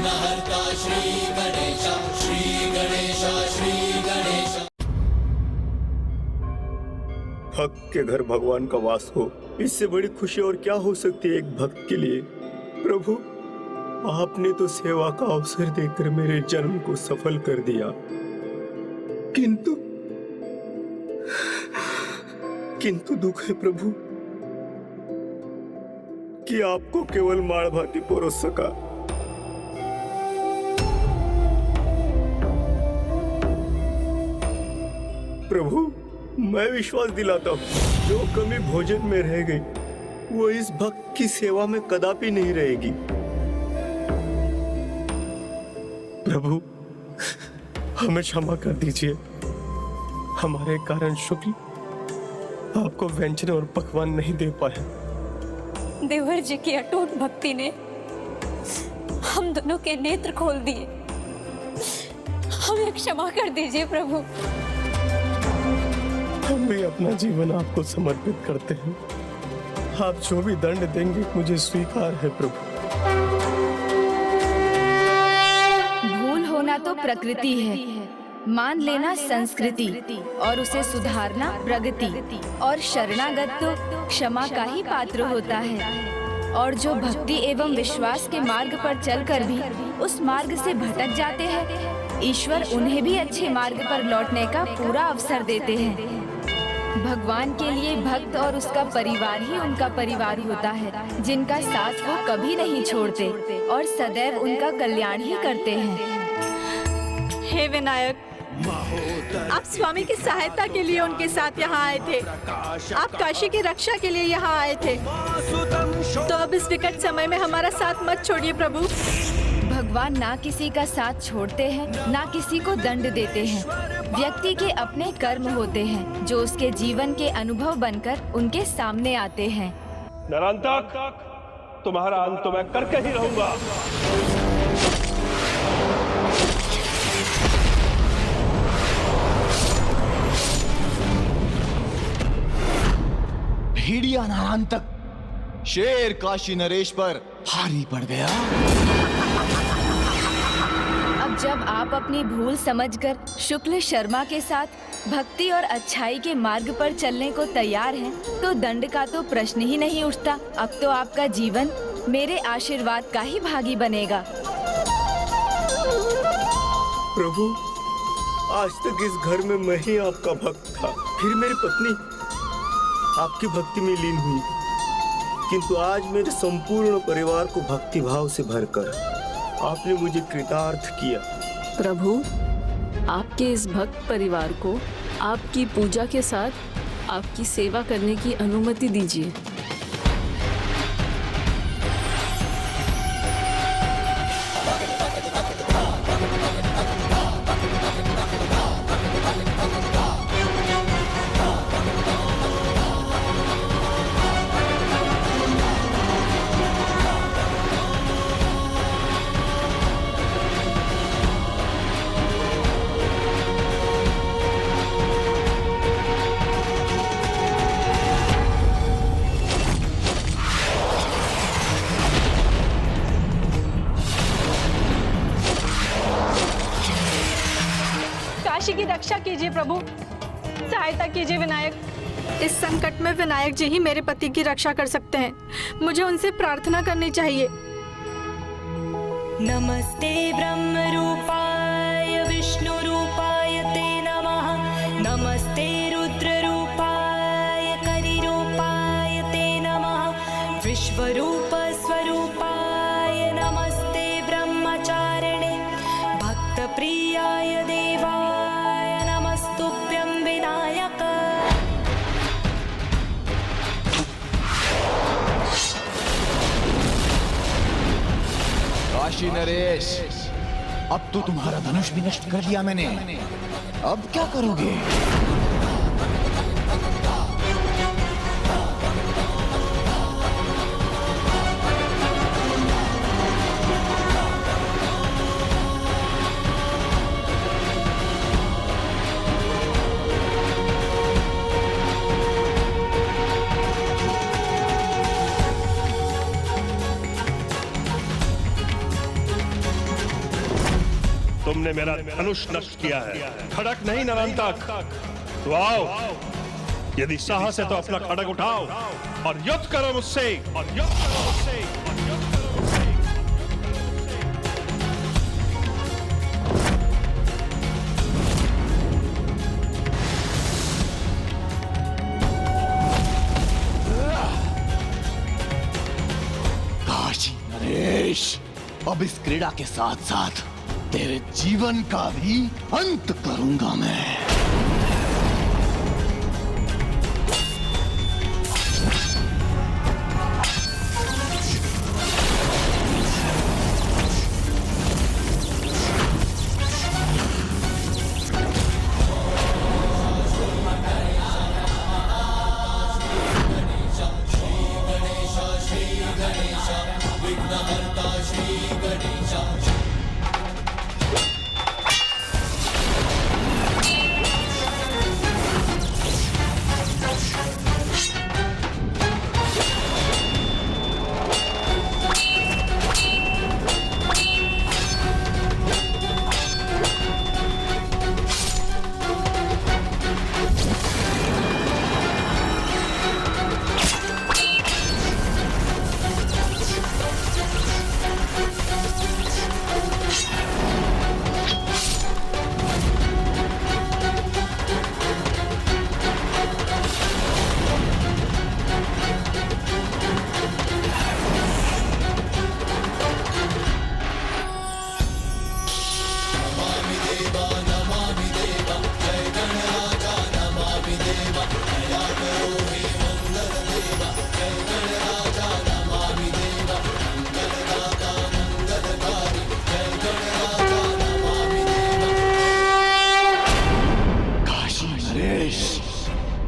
विघ्नहर्ता श्री गणेश, श्री गणेश, श्री गणेश। भक्त के घर भगवान का वास हो, इससे बड़ी खुशी और क्या हो सकती है एक भक्त के लिए। प्रभु, आपने तो सेवा का अवसर देकर मेरे जन्म को सफल कर दिया, किंतु दुख है प्रभु कि आपको केवल माड़ भाती परोस सका। प्रभु, मैं विश्वास दिलाता हूँ, जो कमी भोजन में रह गई वो इस भक्त की सेवा में कदापि नहीं रहेगी। प्रभु, हमें क्षमा कर दीजिए, हमारे कारण शुक्ल आपको व्यंजन और पकवान नहीं दे पाया। देवर जी की अटूट भक्ति ने हम दोनों के नेत्र खोल दिए, हमें क्षमा कर दीजिए प्रभु। हम भी अपना जीवन आपको समर्पित करते हैं, आप जो भी दंड देंगे मुझे स्वीकार है प्रभु। भूल होना तो प्रकृति है, मान लेना संस्कृति, और उसे सुधारना प्रगति, और शरणागत तो क्षमा का ही पात्र होता है। और जो भक्ति एवं विश्वास के मार्ग पर चलकर भी उस मार्ग से भटक जाते हैं, ईश्वर उन्हें भी अच्छे मार्ग पर लौटने का पूरा अवसर देते हैं। भगवान के लिए भक्त और उसका परिवार ही उनका परिवार होता है, जिनका साथ वो कभी नहीं छोड़ते और सदैव उनका कल्याण ही करते हैं। हे विनायक, आप स्वामी की सहायता के लिए उनके साथ यहाँ आए थे, आप काशी की रक्षा के लिए यहाँ आए थे, तो अब इस विकट समय में हमारा साथ मत छोड़िए प्रभु। भगवान ना किसी का साथ छोड़ते हैं, ना किसी को दंड देते हैं। व्यक्ति के अपने कर्म होते हैं जो उसके जीवन के अनुभव बनकर उनके सामने आते हैं। नरांतक, तुम्हारा अंत तो मैं करके ही रहूंगा। भेड़िया नारांतक शेर काशी नरेश पर भारी पड़ गया। अब जब आप अपनी भूल समझकर शुक्ल शर्मा के साथ भक्ति और अच्छाई के मार्ग पर चलने को तैयार हैं, तो दंड का तो प्रश्न ही नहीं उठता। अब तो आपका जीवन मेरे आशीर्वाद का ही भागी बनेगा। प्रभु, आज तक इस घर में मैं ही आपका भक्त था, फिर मेरी पत्नी आपकी भक्ति में लीन हुई, किंतु आज मेरे संपूर्ण परिवार को भक्ति भाव से भरकर आपने मुझे कृतार्थ किया। प्रभु, आपके इस भक्त परिवार को आपकी पूजा के साथ आपकी सेवा करने की अनुमति दीजिए। काशी की रक्षा कीजिए प्रभु, सहायता कीजिए विनायक। इस संकट में विनायक जी ही मेरे पति की रक्षा कर सकते हैं, मुझे उनसे प्रार्थना करनी चाहिए। नमस्ते ब्रह्म रूपाय विष्णु रूपाय ते नमः। नमस्ते रुद्र रूपाय करि रूपाय ते नमः। विश्वरूप स्वरूपाय नमस्ते ब्रह्मचारिणे भक्त प्रियाय देवाय नमस्तुभ्यं विनायक। काशी नरेश, अब तो तुम्हारा धनुष भी नष्ट कर दिया मैंने, अब क्या करोगे? तुमने मेरा धनुष नष्ट किया है, खड़ग नहीं नरांतक। तो आओ, यदि साहस है तो अपना खड़ग उठाओ और युद्ध करो मुझसे। काशी नरेश, अब इस क्रीड़ा के साथ साथ तेरे जीवन का भी अंत करूंगा मैं।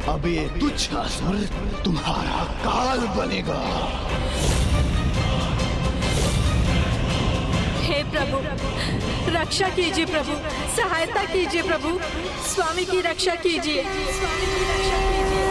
अब ये तुच्छ असुर तुम्हारा काल बनेगा। हे प्रभु, रक्षा कीजिए प्रभु, सहायता कीजिए प्रभु, स्वामी की रक्षा कीजिए, स्वामी की रक्षा कीजिए।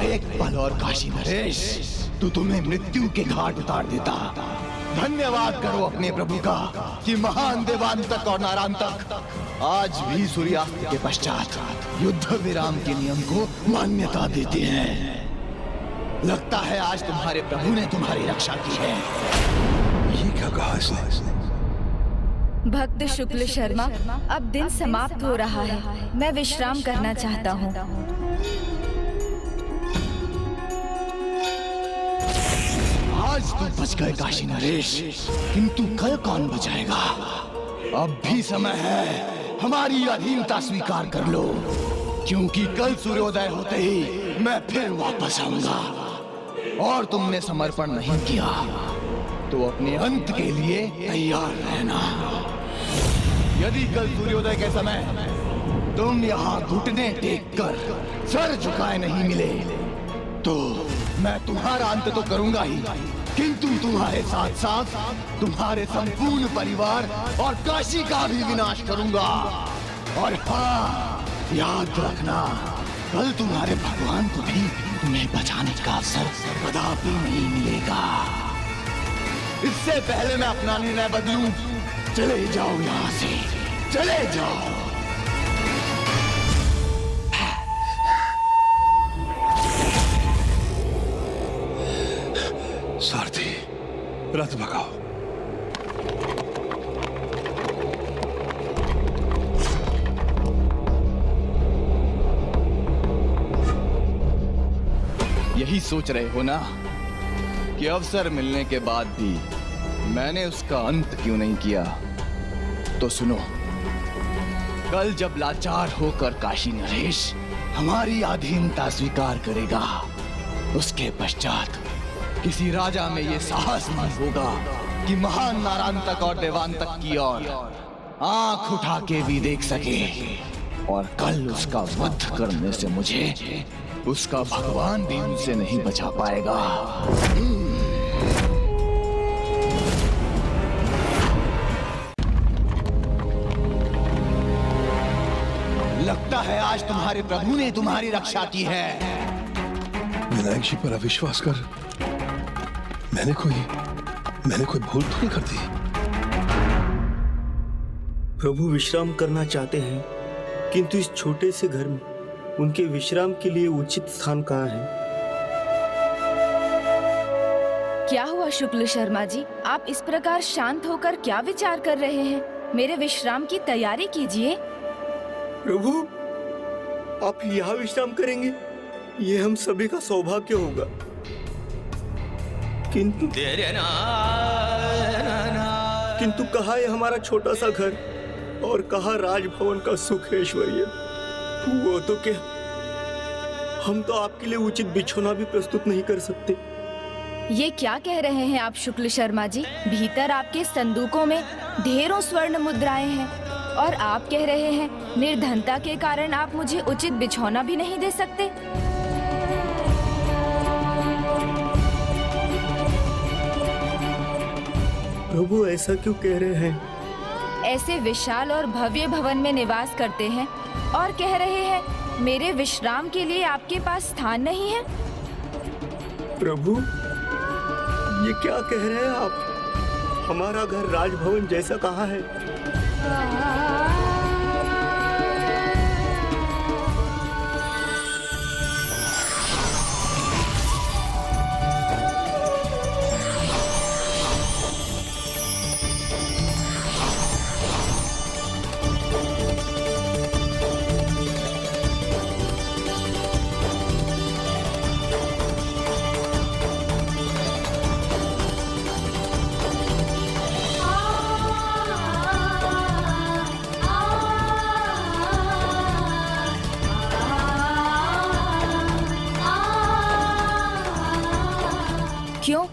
एक पल और काशी नरेश, तो तुम्हें मृत्यु के घाट उतार देता। धन्यवाद करो अपने प्रभु का कि महान देवांतक और नारांतक आज भी सूर्यास्त के पश्चात युद्ध विराम के नियम को मान्यता देते हैं। लगता है आज तुम्हारे प्रभु ने तुम्हारी रक्षा की है। ये क्या कहा इसने? भक्त शुक्ल शर्मा, अब दिन समाप्त हो रहा है, मैं विश्राम करना चाहता हूँ। आज तो बच गए काशी नरेश, किंतु कल कौन बचाएगा? अब भी समय है, हमारी अधीनता स्वीकार कर लो, क्योंकि कल सूर्योदय होते ही मैं फिर वापस आऊंगा। और तुमने समर्पण नहीं किया तो अपने अंत के लिए तैयार रहना। यदि कल सूर्योदय के समय तुम यहाँ घुटने टेक कर सर झुकाए नहीं मिले तो मैं तुम्हारा अंत तो करूंगा ही, किंतु तुम्हारे साथ साथ तुम्हारे संपूर्ण परिवार और काशी का भी विनाश करूंगा। और हाँ, याद रखना, कल तुम्हारे भगवान को भी तुम्हें बचाने का अवसर कदापि नहीं मिलेगा। इससे पहले मैं अपना निर्णय बदलूं, चले जाओ यहाँ से, चले जाओ। सारथी, रथ भगाओ। यही सोच रहे हो ना कि अवसर मिलने के बाद भी मैंने उसका अंत क्यों नहीं किया? तो सुनो, कल जब लाचार होकर काशी नरेश हमारी अधीनता स्वीकार करेगा, उसके पश्चात किसी राजा में ये साहस नहीं होगा कि महान नारांतक और देवांतक की ओर आंख उठा के भी देख सके और कल उसका वध करने से मुझे उसका भगवान भी उनसे नहीं बचा पाएगा। लगता है आज तुम्हारे प्रभु ने तुम्हारी रक्षा की है। विनायक जी पर अविश्वास कर मैंने कोई भूल तो नहीं कर दी। प्रभु विश्राम करना चाहते हैं, किंतु इस छोटे से घर में उनके विश्राम के लिए उचित स्थान कहाँ है? क्या हुआ शुक्ल शर्मा जी, आप इस प्रकार शांत होकर क्या विचार कर रहे हैं? मेरे विश्राम की तैयारी कीजिए। प्रभु, आप यहाँ विश्राम करेंगे, ये हम सभी का सौभाग्य होगा। किंतु कहाँ है हमारा छोटा सा घर और कहाँ राजभवन का सुख ऐश्वर्य? वो तो क्या, हम तो आपके लिए उचित बिछौना भी प्रस्तुत नहीं कर सकते। ये क्या कह रहे हैं आप शुक्ल शर्मा जी? भीतर आपके संदूकों में ढेरों स्वर्ण मुद्राएं हैं और आप कह रहे हैं निर्धनता के कारण आप मुझे उचित बिछौना भी नहीं दे सकते। प्रभु ऐसा क्यों कह रहे हैं? ऐसे विशाल और भव्य भवन में निवास करते हैं और कह रहे हैं मेरे विश्राम के लिए आपके पास स्थान नहीं है। प्रभु, ये क्या कह रहे हैं आप? हमारा घर राजभवन जैसा कहाँ है? क्यों?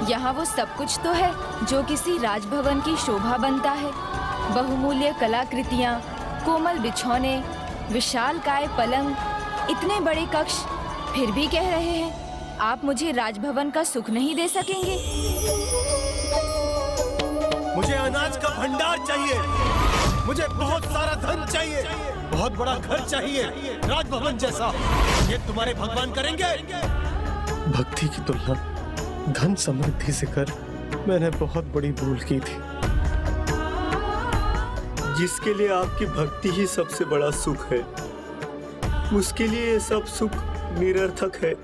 यहाँ वो सब कुछ तो है जो किसी राजभवन की शोभा बनता है। बहुमूल्य कलाकृतियाँ, कोमल बिछौने, विशालकाय पलंग, इतने बड़े कक्ष, फिर भी कह रहे हैं आप मुझे राजभवन का सुख नहीं दे सकेंगे। मुझे अनाज का भंडार चाहिए, मुझे बहुत सारा धन चाहिए, बहुत बड़ा घर चाहिए, राजभवन जैसा। ये तुम्हारे भगवान करेंगे? भक्ति की तुलना धन समृद्धि से कर मैंने बहुत बड़ी भूल की थी, जिसके लिए आपकी भक्ति ही सबसे बड़ा सुख है, उसके लिए ये सब सुख निरर्थक है।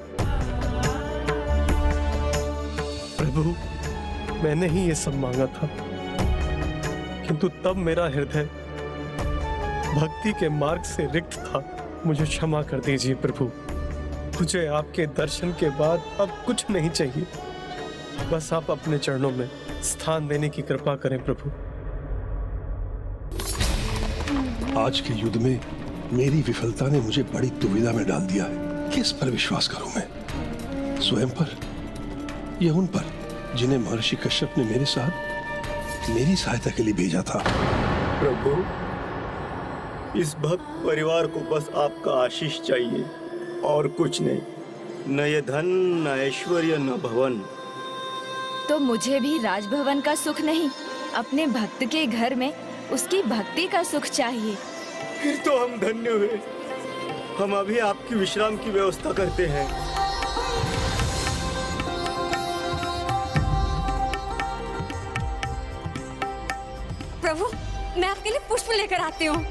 प्रभु, मैंने ही ये सब मांगा था, किंतु तब मेरा हृदय भक्ति के मार्ग से रिक्त था। मुझे क्षमा कर दीजिए प्रभु। मुझे आपके दर्शन के बाद अब कुछ नहीं चाहिए, बस आप अपने चरणों में स्थान देने की कृपा करें प्रभु। आज के युद्ध में मेरी विफलता ने मुझे बड़ी दुविधा में डाल दिया है। किस पर विश्वास करूं मैं? स्वयं पर या उन पर जिन्हें महर्षि कश्यप ने मेरे साथ मेरी सहायता के लिए भेजा था? प्रभु, इस भक्त परिवार को बस आपका आशीष चाहिए और कुछ नहीं। न ये धन, न ऐश्वर्य, न भवन। तो मुझे भी राजभवन का सुख नहीं, अपने भक्त के घर में उसकी भक्ति का सुख चाहिए। फिर तो हम धन्य हुए। हम अभी आपकी विश्राम की व्यवस्था करते हैं। प्रभु, मैं आपके लिए पुष्प लेकर आती हूँ।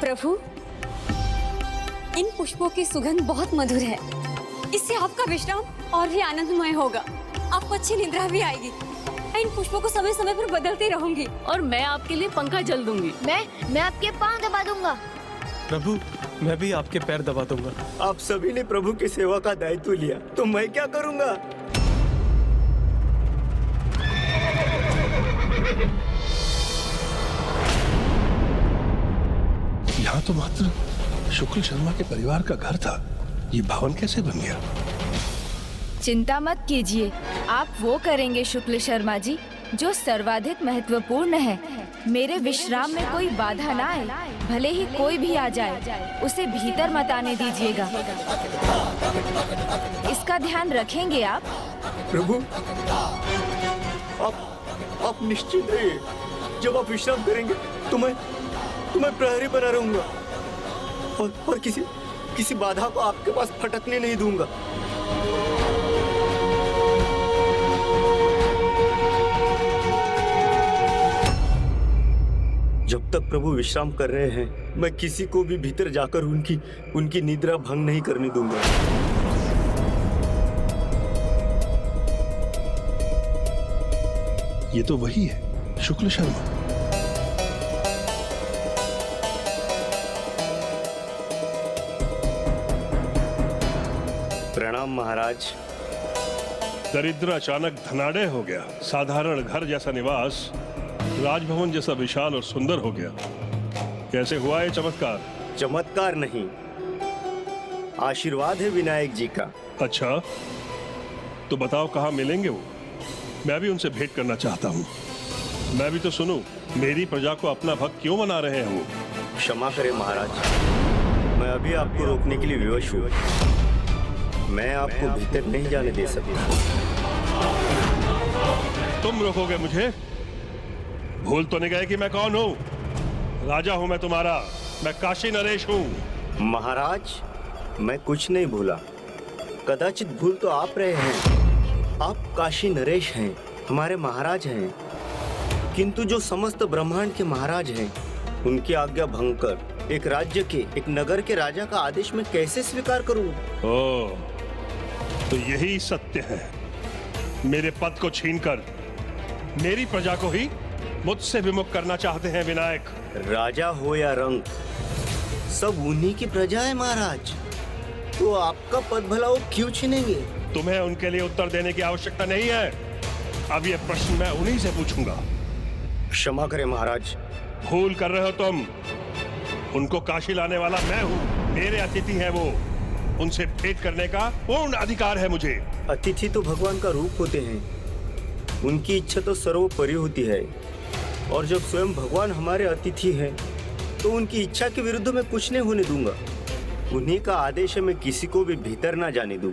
प्रभु, इन पुष्पों की सुगंध बहुत मधुर है। इससे आपका विश्राम और भी आनंदमय होगा। आपको अच्छी निद्रा भी आएगी। इन पुष्पों को समय समय पर बदलती रहूंगी। और मैं आपके लिए पंखा जल दूंगी। मैं आपके पांव दबा दूंगा। प्रभु, मैं भी आपके पैर दबा दूंगा। आप सभी ने प्रभु की सेवा का दायित्व लिया, तो मैं क्या करूंगा? यहाँ तो मात्र शुक्ल शर्मा के परिवार का घर था, ये भवन कैसे बन गया? चिंता मत कीजिए, आप वो करेंगे शुक्ल शर्मा जी जो सर्वाधिक महत्वपूर्ण है। मेरे विश्राम में कोई बाधा ना आए, भले ही कोई भी आ जाए, उसे भीतर मत आने दीजिएगा। इसका ध्यान रखेंगे आप? प्रभु, आप निश्चित रहिए, जब आप विश्राम करेंगे तो मैं प्रहरी बना रहूंगा और किसी बाधा को आपके पास फटकने नहीं दूंगा। जब तक प्रभु विश्राम कर रहे हैं, मैं किसी को भी भीतर जाकर उनकी निद्रा भंग नहीं करने दूंगा। ये तो वही है, शुक्ल शर्मा। प्रणाम महाराज। दरिद्र अचानक धनाढ़ हो गया, साधारण घर जैसा निवास राजभवन जैसा विशाल और सुंदर हो गया। कैसे हुआ ये चमत्कार? चमत्कार नहीं, आशीर्वाद है विनायक जी का। अच्छा, तो बताओ कहाँ मिलेंगे वो? मैं भी उनसे भेंट करना चाहता हूँ। मैं भी तो सुनूं, मेरी प्रजा को अपना भक्त क्यों मना रहे हैं वो? क्षमा करें महाराज, मैं अभी आपको रोकने के लिए विवश हूँ। मैं आपको भीतर नहीं जाने दे सकता। तुम रोकोगे मुझे? भूल तो नहीं गए कि मैं कौन हूँ? राजा हूँ मैं तुम्हारा, मैं काशी नरेश हूँ। महाराज, मैं कुछ नहीं भूला। कदाचित भूल तो आप रहे हैं। आप काशी नरेश हैं, हमारे महाराज हैं। किंतु जो समस्त ब्रह्मांड के महाराज हैं, उनकी आज्ञा भंग कर एक राज्य के, एक नगर के राजा का आदेश मैं कैसे स्वीकार करूं? ओह, तो यही सत्य है। मेरे पद को छीनकर मेरी प्रजा को ही मुझसे विमुख करना चाहते हैं विनायक। राजा हो या रंक, सब उन्हीं की प्रजा है महाराज। तो आपका पद भला वो क्यों छीनेंगे? तुम्हें उनके लिए उत्तर देने की आवश्यकता नहीं है। अब ये प्रश्न मैं उन्हीं से पूछूंगा। क्षमा करें महाराज। भूल कर रहे हो तुम। उनको काशी लाने वाला मैं हूँ, मेरे अतिथि हैं वो। उनसे भेंट करने का पूर्ण अधिकार है मुझे। अतिथि तो भगवान का रूप होते हैं, उनकी इच्छा तो सर्वोपरि होती है। और जब स्वयं भगवान हमारे अतिथि हैं, तो उनकी इच्छा के विरुद्ध मैं कुछ नहीं होने दूंगा। उन्हीं का आदेश है मैं किसी को भी भीतर ना जाने दूं।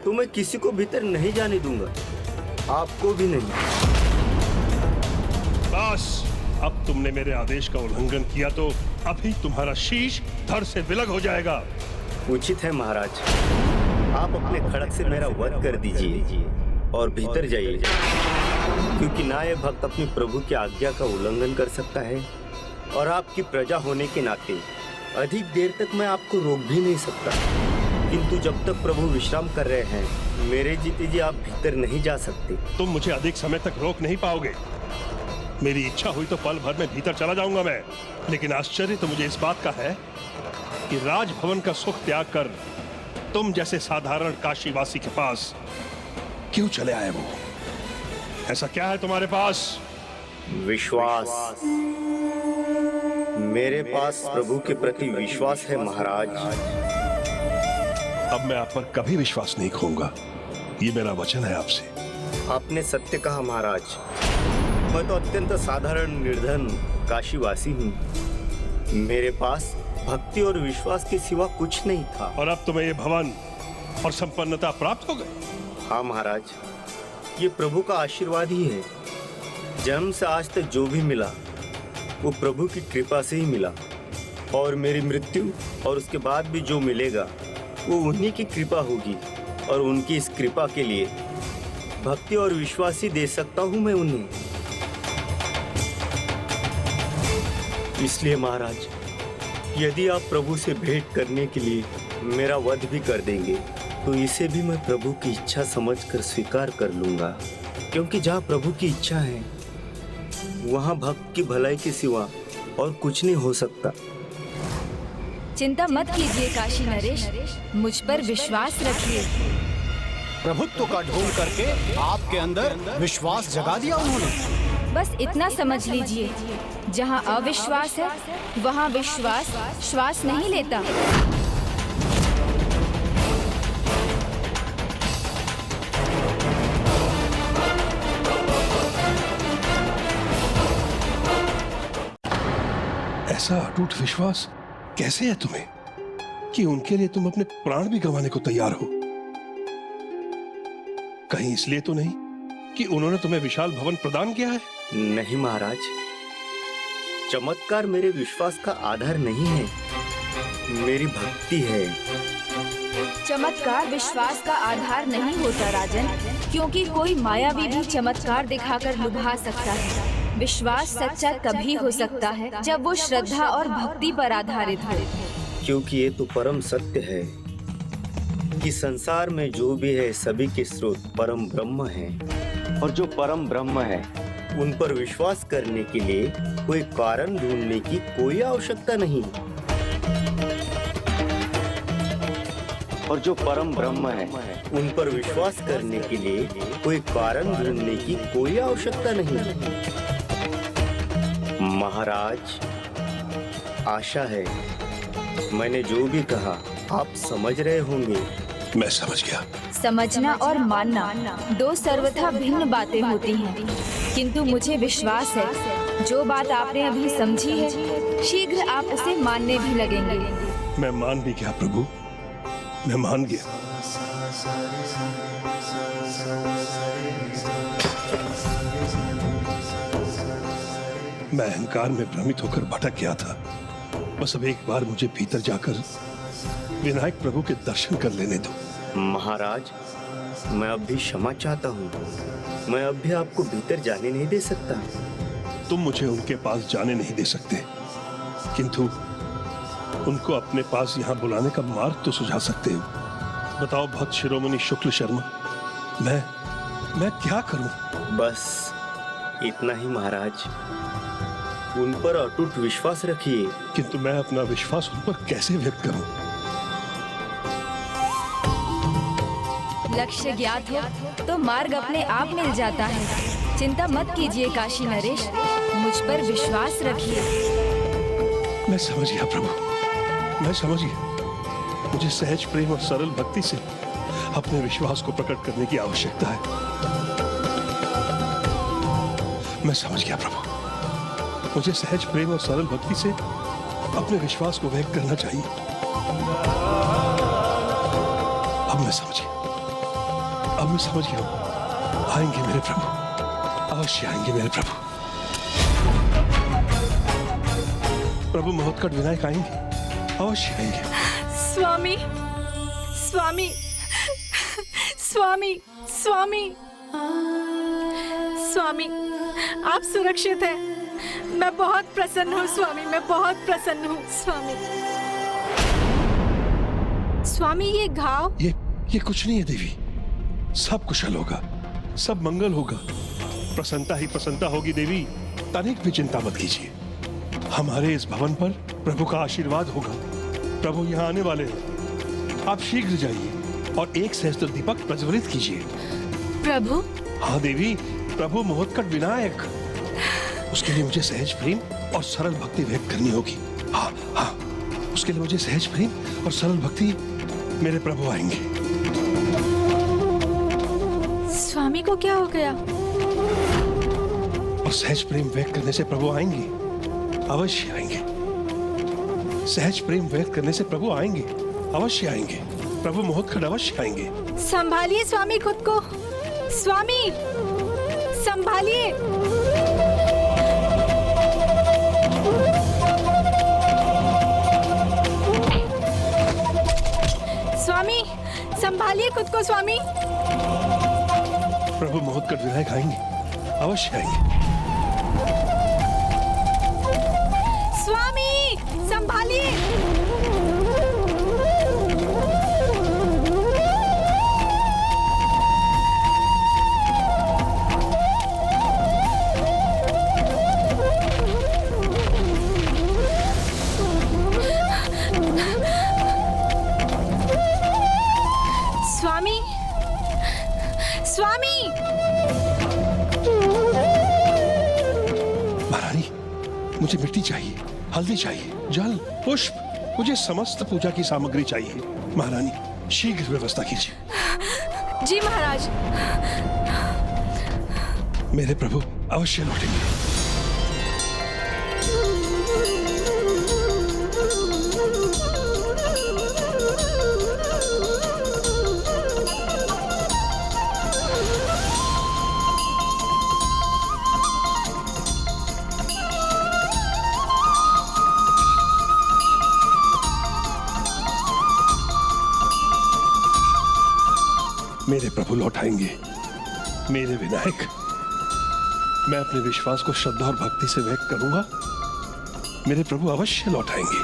तो मैं किसी को भीतर नहीं जाने दूंगा, आपको भी नहीं। बस, अब तुमने मेरे आदेश का उल्लंघन किया तो अभी तुम्हारा शीश धड़ से विलग हो जाएगा। उचित है महाराज, आप अपने खड़ग से मेरा वध कर दीजिए और भीतर जाइए, क्योंकि ना ये भक्त अपने प्रभु की आज्ञा का उल्लंघन कर सकता है, और आपकी प्रजा होने के नाते अधिक देर तक मैं आपको रोक भी नहीं सकता। किंतु जब तक प्रभु विश्राम कर रहे हैं, मेरे जीते जी आप भीतर नहीं जा सकते। तुम मुझे अधिक समय तक रोक नहीं पाओगे। मेरी इच्छा हुई तो पल भर में भीतर चला जाऊंगा मैं। लेकिन आश्चर्य तो मुझे इस बात का है कि राजभवन का सुख त्याग कर तुम जैसे साधारण काशीवासी के पास क्यों चले आए वो? ऐसा क्या है तुम्हारे पास? विश्वास। मेरे पास प्रभु के प्रति विश्वास है महाराज। अब मैं आप पर कभी विश्वास नहीं खोऊंगा, ये मेरा वचन है आपसे। आपने सत्य कहा महाराज। मैं तो अत्यंत साधारण निर्धन काशीवासी हूँ। मेरे पास भक्ति और विश्वास के सिवा कुछ नहीं था। और अब तुम्हें ये भवन और संपन्नता प्राप्त हो गई? हाँ महाराज, ये प्रभु का आशीर्वाद ही है। जन्म से आज तक जो भी मिला वो प्रभु की कृपा से ही मिला, और मेरी मृत्यु और उसके बाद भी जो मिलेगा वो उन्हीं की कृपा होगी। और उनकी इस कृपा के लिए भक्ति और विश्वास ही दे सकता हूँ मैं उन्हें। इसलिए महाराज, यदि आप प्रभु से भेंट करने के लिए मेरा वध भी कर देंगे, तो इसे भी मैं प्रभु की इच्छा समझकर स्वीकार कर लूंगा। क्योंकि जहाँ प्रभु की इच्छा है, वहाँ भक्त की भलाई के सिवा और कुछ नहीं हो सकता। चिंता मत कीजिए काशी नरेश, मुझ पर विश्वास रखिए। प्रभुत्व का ढोंग करके आपके अंदर विश्वास जगा दिया उन्होंने। बस इतना समझ लीजिए, जहाँ अविश्वास है वहाँ विश्वास श्वास नहीं लेता। ऐसा अटूट विश्वास कैसे है तुम्हें कि उनके लिए तुम अपने प्राण भी गंवाने को तैयार हो? कहीं इसलिए तो नहीं कि उन्होंने तुम्हें विशाल भवन प्रदान किया है? नहीं महाराज, चमत्कार मेरे विश्वास का आधार नहीं है, मेरी भक्ति है। चमत्कार विश्वास का आधार नहीं होता राजन, क्योंकि कोई मायावी भी चमत्कार दिखाकर लुभा सकता है। विश्वास सच्चा तभी हो सकता है जब वो श्रद्धा और भक्ति पर आधारित हो। क्योंकि ये तो परम सत्य है कि संसार में जो भी है सभी के स्रोत परम ब्रह्म है, और जो परम ब्रह्म है उन पर विश्वास करने के लिए कोई कारण ढूंढने की कोई आवश्यकता नहीं। और जो परम ब्रह्म है उन पर विश्वास करने के लिए कोई कारण ढूंढने की कोई आवश्यकता नहीं। महाराज, आशा है मैंने जो भी कहा आप समझ रहे होंगे। मैं समझ गया। समझना और मानना दो सर्वथा भिन्न बातें होती हैं, किंतु मुझे विश्वास है जो बात आपने अभी समझी है शीघ्र आप उसे मानने भी लगेंगे। मैं मान भी गया प्रभु, मैं मान गया। मैं अहंकार में भ्रमित होकर भटक गया था। बस अब एक बार मुझे भीतर जाकर विनायक प्रभु के दर्शन कर लेने दो। महाराज, मैं अब भी क्षमा चाहता हूँ, मैं अब भी आपको भीतर जाने नहीं दे सकता। तुम मुझे उनके पास जाने नहीं दे सकते, किंतु उनको अपने पास यहाँ बुलाने का मार्ग तो सुझा सकते हो। बताओ भक्त शिरोमणि शुक्ल शर्मा, मैं क्या करूं? बस इतना ही महाराज, उन पर अटूट विश्वास रखिए। किंतु मैं अपना विश्वास उन पर कैसे व्यक्त करूं? लक्ष्य ज्ञात हो तो मार्ग अपने आप मिल जाता है। चिंता मत कीजिए काशी नरेश, मुझ पर विश्वास रखिए। मैं समझ गया प्रभु, मैं समझ गया। मुझे सहज प्रेम और सरल भक्ति से अपने विश्वास को प्रकट करने की आवश्यकता है। मैं समझ गया प्रभु, मुझे सहज प्रेम और सरल भक्ति से अपने विश्वास को व्यक्त करना चाहिए। अब मैं समझ गया, अब मैं समझ गया। आएंगे मेरे प्रभु, अवश्य आएंगे मेरे प्रभु। प्रभु महोत्कट विनायक आएंगे, अवश्य आएंगे। स्वामी, स्वामी, स्वामी, स्वामी, स्वामी, आप सुरक्षित हैं। मैं बहुत प्रसन्न हूँ स्वामी, मैं बहुत प्रसन्न हूँ स्वामी। स्वामी, ये घाव? ये कुछ नहीं है देवी, सब कुशल होगा, सब मंगल होगा। प्रसन्नता ही प्रसन्नता होगी देवी, तनिक भी चिंता मत कीजिए। हमारे इस भवन पर प्रभु का आशीर्वाद होगा। प्रभु यहाँ आने वाले हैं, आप शीघ्र जाइए और एक सहस्त्र दीपक प्रज्वलित कीजिए। प्रभु? हाँ देवी, प्रभु महोत्कट विनायक, उसके लिए मुझे सहज प्रेम और सरल भक्ति व्यक्त करनी होगी। हाँ हाँ, उसके लिए मुझे सहज प्रेम और सरल भक्ति, मेरे प्रभु आएंगे। स्वामी को क्या हो गया? और सहज प्रेम व्यक्त करने से प्रभु आएंगे, अवश्य आएंगे। सहज प्रेम व्यक्त करने से प्रभु आएंगे, अवश्य आएंगे। प्रभु महोत्कट अवश्य आएंगे। संभालिए स्वामी खुद को, स्वामी संभालिए। स्वामी संभालिए खुद को स्वामी। प्रभु महोत्कट विनायक आएंगे, अवश्य आएंगे। स्वामी संभालिए। स्वामी, स्वामी, मुझे मिट्टी चाहिए, हल्दी चाहिए, जल, पुष्प, मुझे समस्त पूजा की सामग्री चाहिए। महारानी, शीघ्र व्यवस्था कीजिए। जी महाराज। मेरे प्रभु अवश्य लौटेंगे। मेरे प्रभु लौटाएंगे। मेरे विनायक, मैं अपने विश्वास को श्रद्धा और भक्ति से व्यक्त करूंगा। मेरे प्रभु अवश्य लौटाएंगे।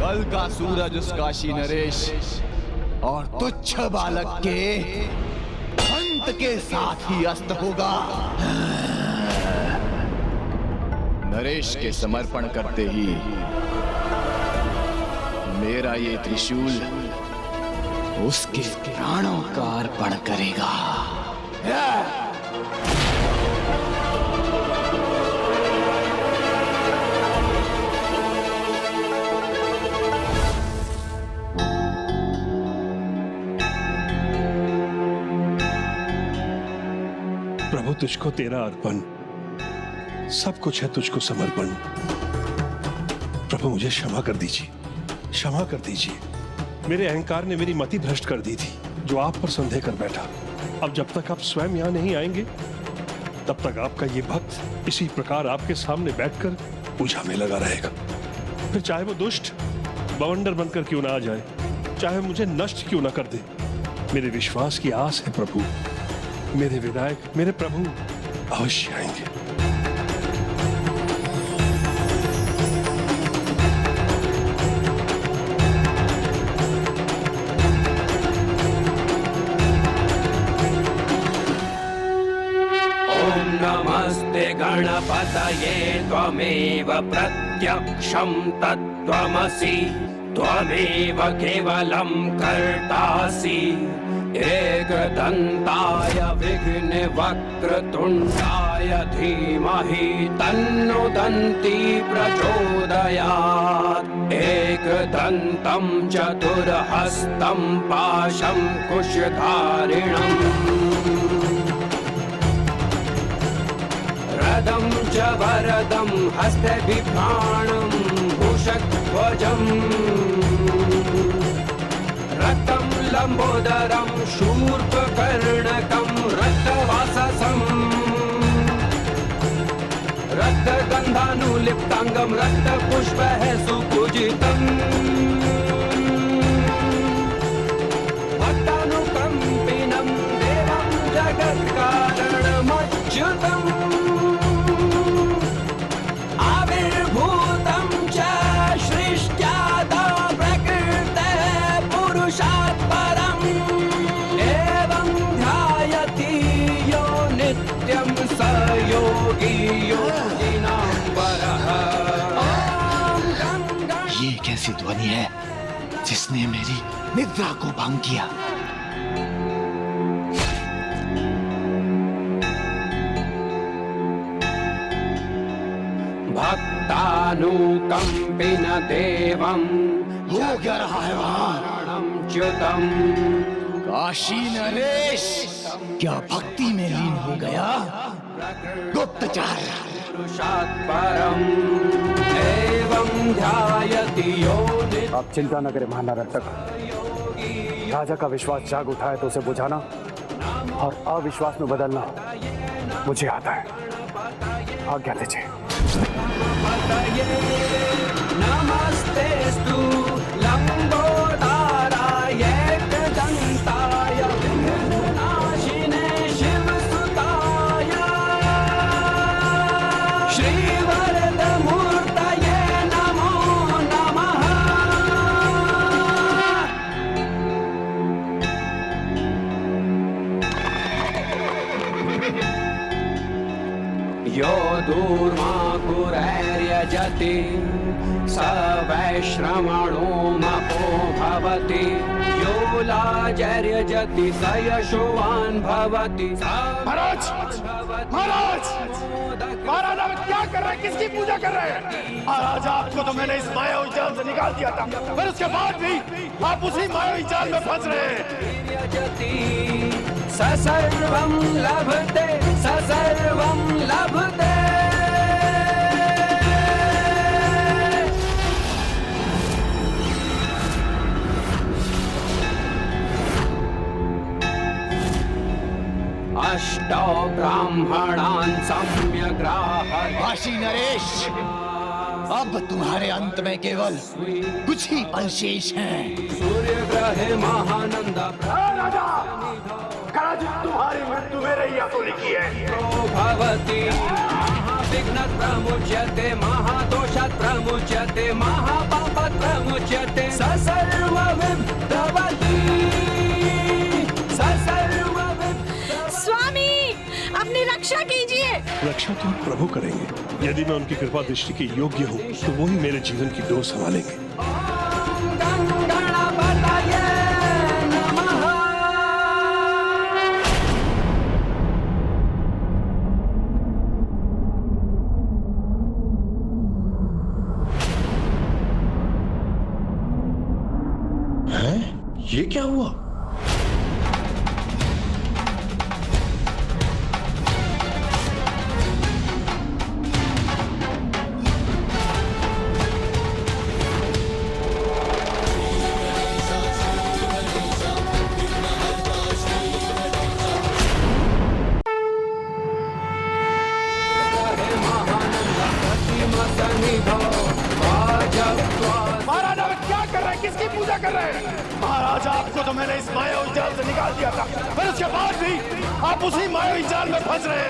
कल का सूरज उस काशी नरेश और तुच्छ बालक के अंत के साथ ही अस्त होगा। नरेश के समर्पण करते ही मेरा ये त्रिशूल उसके प्राणों का अर्पण करेगा। प्रभु, तुझको तेरा अर्पण, सब कुछ है तुझको समर्पण। प्रभु, मुझे क्षमा कर दीजिए, क्षमा कर दीजिए। मेरे अहंकार ने मेरी मति भ्रष्ट कर दी थी, जो आप पर संदेह कर बैठा। अब जब तक आप स्वयं यहां नहीं आएंगे, तब तक आपका ये भक्त इसी प्रकार आपके सामने बैठकर पूजा में लगा रहेगा। फिर चाहे वो दुष्ट बवंडर बनकर क्यों ना आ जाए, चाहे मुझे नष्ट क्यों ना कर दे, मेरे विश्वास की आस है प्रभु। मेरे विनायक, मेरे प्रभु अवश्य आएंगे। ओम नमस्ते गणपतये त्वमेव प्रत्यक्षं तत्त्वमसि त्वमेव केवलं कर्तासि एकदन्ताय विघ्नवक्रतुण्डाय धीमहि तन्नो दन्ती प्रचोदयात् एकदन्तं चतुर्हस्तं पाशं कुशधारिणम् रदं च वरदं हस्ते बिभ्राणं भूषध्वजम् रक्तं लंबोदरं शूर्पकर्णकं रक्तवाससं रक्तगन्धानुलिप्ताङ्गं रक्तपुष्पैः सुपूजितम् भक्तानुकम्पिनं देवं जगत्कारणमच्युतम् आविर्भूतं च सृष्ट्यादा प्रकृते पुरुषात् परम् एवं ध्यायति यो नित्यं स योगी योगिनां वरः। ये कैसी ध्वनि है जिसने मेरी निद्रा को भंग किया? भक्तानुकंपिन देवं हो क्या रहा है वहां? च्युतम् काशी नरेश क्या भक्ति में लीन हो गया? गुप्तचर, पुरुषात् परम् एवं ध्यायति यो नित्यं। आप चिंता न करें महानरटक। राजा का विश्वास जाग उठा है तो उसे बुझाना और अविश्वास में बदलना मुझे आता है। आज्ञा दीजिए। नमस्तेस्तु लंबोदराय एकदन्ताय विघ्ननाशिने शिवसुताय श्रीवरदमूर्तये नमो नमः। यो दूर्माकुरैर्यजति स वैश्रमणो मपो भवति यो लाजर्यजति स यशोवान् भवति महाराज महाराज महाराज आप क्या कर रहे हैं? किसकी पूजा कर रहे हैं? महाराज आपको तो मैंने इस मायावी जाल से निकाल दिया था, पर उसके बाद भी आप उसी मायावी जाल में फंस रहे हैं। स सर्वं लभते स सर्वं लभते। अष्टौ ब्राह्मणान् सम्यग्राह। काशी नरेश, अब तुम्हारे अंत में केवल कुछ ही पल शेष हैं। सूर्य ग्रहे महानंद राजा, तुम्हारी मृत्यु मेरे ही हाथों लिखी है। भवति महाविघ्न प्रमुच्यते महादोषात् प्रमुच्यते महापापात् प्रमुच्यते स सर्वविद्भवति स सर्वविद्। स्वामी, अपनी रक्षा कीजिए। रक्षा तो प्रभु करेंगे। यदि मैं उनकी कृपा दृष्टि के योग्य हूँ तो वो ही मेरे जीवन की डोर संभालेंगे। ये क्या हुआ? महाराज आप क्या कर रहे हैं? किसकी पूजा कर रहे हैं? महाराज आपको तो मैंने इस मायावी जाल से निकाल दिया था, पर उसके बाद भी आप उसी मायावी जाल में फंस रहे हैं।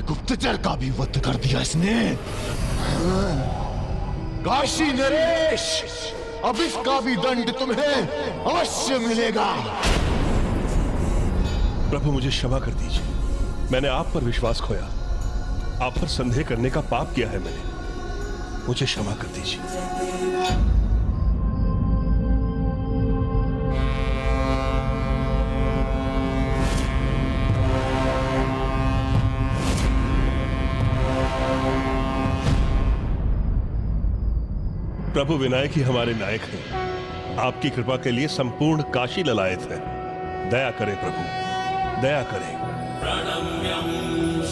गुप्तचर का भी वध कर दिया इसने। काशी नरेश, अब इसका भी दंड तुम्हें अवश्य मिलेगा। प्रभु मुझे क्षमा कर दीजिए, मैंने आप पर विश्वास खोया, आप पर संदेह करने का पाप किया है मैंने, मुझे क्षमा कर दीजिए। प्रभु विनायक ही हमारे नायक हैं। आपकी कृपा के लिए संपूर्ण काशी ललायत है। दया करें प्रभु, दया करें। प्रणम्यं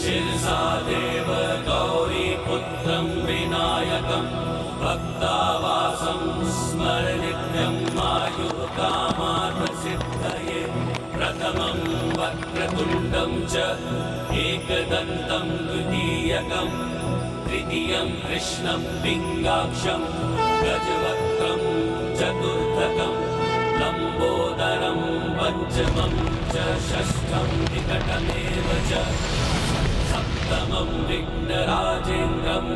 शिरसा देव गौरीपुत्रं विनायकं भक्तावासं स्मर नित्यं आयुर्कामार्थसिद्धये। प्रथमं वक्रतुण्डं च एकदन्तं द्वितीयकं तृतीयं कृष्णं पिङ्गाक्षं गजवक्त्रं चतुर्थकं लम्बोदरं पञ्चमं च षष्ठं विकटमेव च सप्तमं विघ्नराजेन्द्रं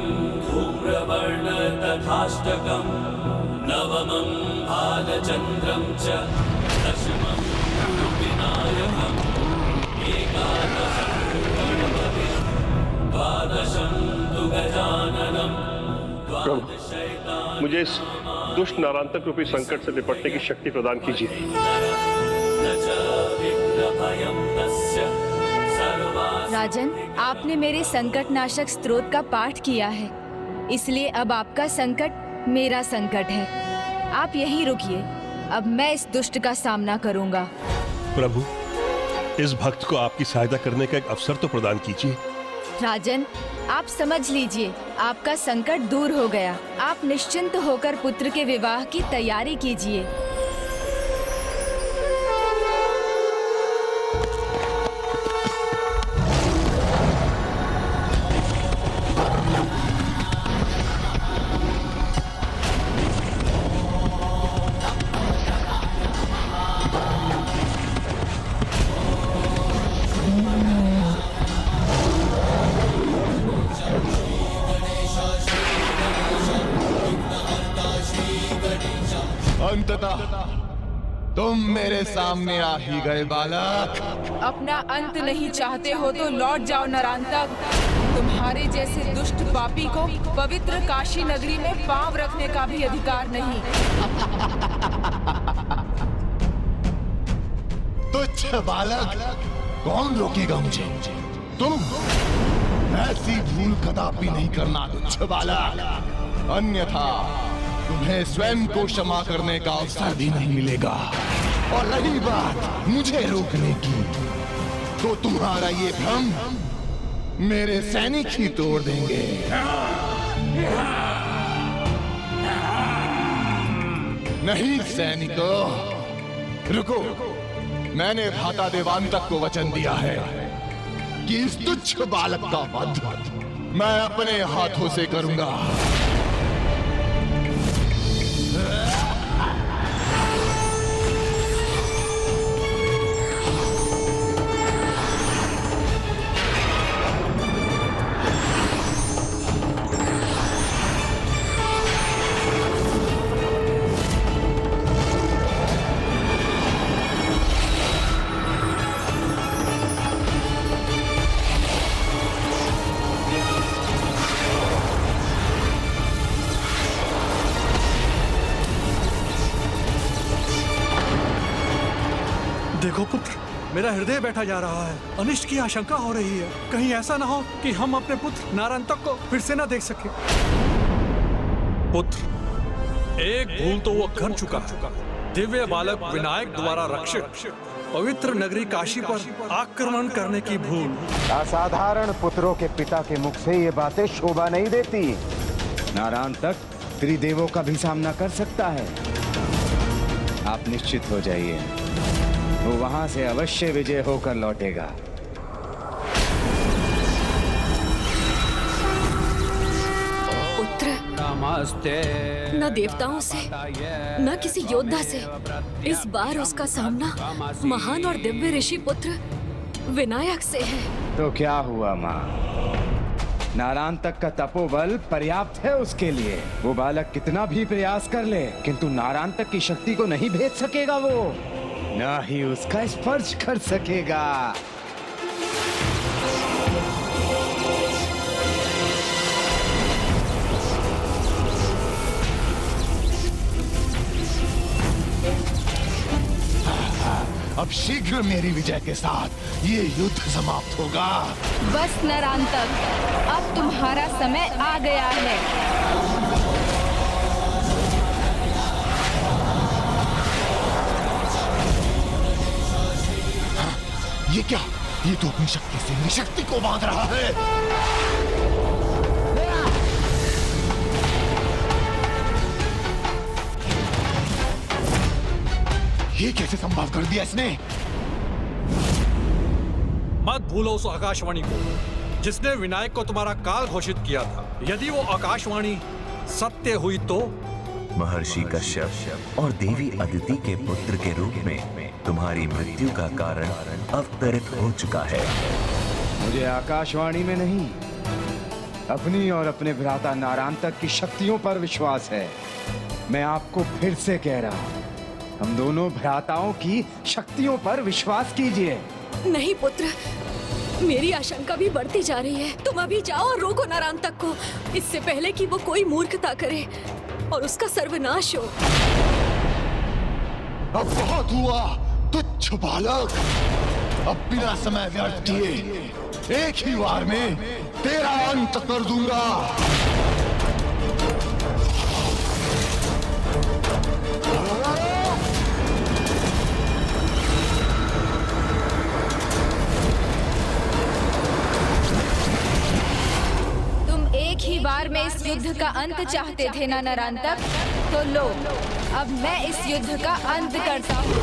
धूम्रवर्ण तथाष्टकं नवमं भालचन्द्रं च दशमं विनायकम् एकादशं गणपतिं प्रभु, मुझे इस दुष्ट नारांतक रूपी संकट से निपटने की शक्ति प्रदान कीजिए। राजन, आपने मेरे संकट नाशक स्त्रोत का पाठ किया है, इसलिए अब आपका संकट मेरा संकट है। आप यहीं रुकिए, अब मैं इस दुष्ट का सामना करूंगा। प्रभु, इस भक्त को आपकी सहायता करने का एक अवसर तो प्रदान कीजिए। राजन, आप समझ लीजिए, आपका संकट दूर हो गया। आप निश्चिंत होकर पुत्र के विवाह की तैयारी कीजिए। अंततः तुम मेरे सामने आ ही गए बालक। अपना अंत नहीं चाहते हो तो लौट जाओ नरांतक। तुम्हारे जैसे दुष्ट पापी को पवित्र काशी नगरी में पांव रखने का भी अधिकार नहीं। तुच्छ बालक, कौन रोकेगा मुझे? तुम ऐसी भूल कदापि नहीं करना तुच्छ बालक, अन्यथा तुम्हें स्वयं को क्षमा करने का अवसर भी नहीं मिलेगा। और रही बात मुझे रोकने की, तो तुम्हारा ये भ्रम मेरे सैनिक ही तोड़ देंगे। नहीं सैनिकों, रुको। मैंने भ्राता देवांतक को वचन दिया है कि इस तुच्छ बालक का वध मैं अपने हाथों से करूंगा। देखो पुत्र, मेरा हृदय बैठा जा रहा है। अनिष्ट की आशंका हो रही है। कहीं ऐसा ना हो कि हम अपने पुत्र नारायणतक को फिर से ना देख सके। पुत्र, एक भूल तो वो कर चुका है। दिव्य बालक विनायक द्वारा रक्षित पवित्र नगरी काशी पर आक्रमण करने की भूल। असाधारण पुत्रों के पिता के मुख से ये बातें शोभा नहीं देती। नारायणतक त्रिदेवों का भी सामना कर सकता है। आप निश्चित हो जाइए, वो वहां से अवश्य विजय होकर लौटेगा। पुत्र, नमस्ते। न देवताओं से न किसी योद्धा से इस बार उसका सामना महान और दिव्य ऋषि पुत्र विनायक से है। तो क्या हुआ माँ? नारायणतक का तपोबल पर्याप्त है उसके लिए। वो बालक कितना भी प्रयास कर ले, किंतु नारायणतक की शक्ति को नहीं भेद सकेगा। वो ना ही उसका स्पर्श कर सकेगा। अब शीघ्र मेरी विजय के साथ ये युद्ध समाप्त होगा। बस नारायणतक, अब तुम्हारा समय आ गया है। ये क्या? ये तो अपनी शक्ति से निशक्ति को बांध रहा है। ये कैसे संभव कर दिया इसने? मत भूलो उस आकाशवाणी को जिसने विनायक को तुम्हारा काल घोषित किया था। यदि वो आकाशवाणी सत्य हुई तो महर्षि कश्यप और देवी अदिति के पुत्र के रूप में तुम्हारी मृत्यु का कारण अवतरित हो चुका है। मुझे आकाशवाणी में नहीं, अपनी और अपने भ्राता नारायणतक की शक्तियों पर विश्वास है। मैं आपको फिर से कह रहा हूँ, हम दोनों भ्राताओं की शक्तियों पर विश्वास कीजिए। नहीं पुत्र, मेरी आशंका भी बढ़ती जा रही है। तुम अभी जाओ और रोको नारायणतक को, इससे पहले कि वो कोई मूर्खता करे और उसका सर्वनाश हो। अब बहुत हुआ तुच्छ बालक, अब बिना समय व्यर्थ किए एक ही वार में तेरा अंत कर दूंगा। एक ही बार में इस युद्ध का अंत चाहते थे ना नारायणतक, तो लो अब मैं इस युद्ध का अंत करता हूँ।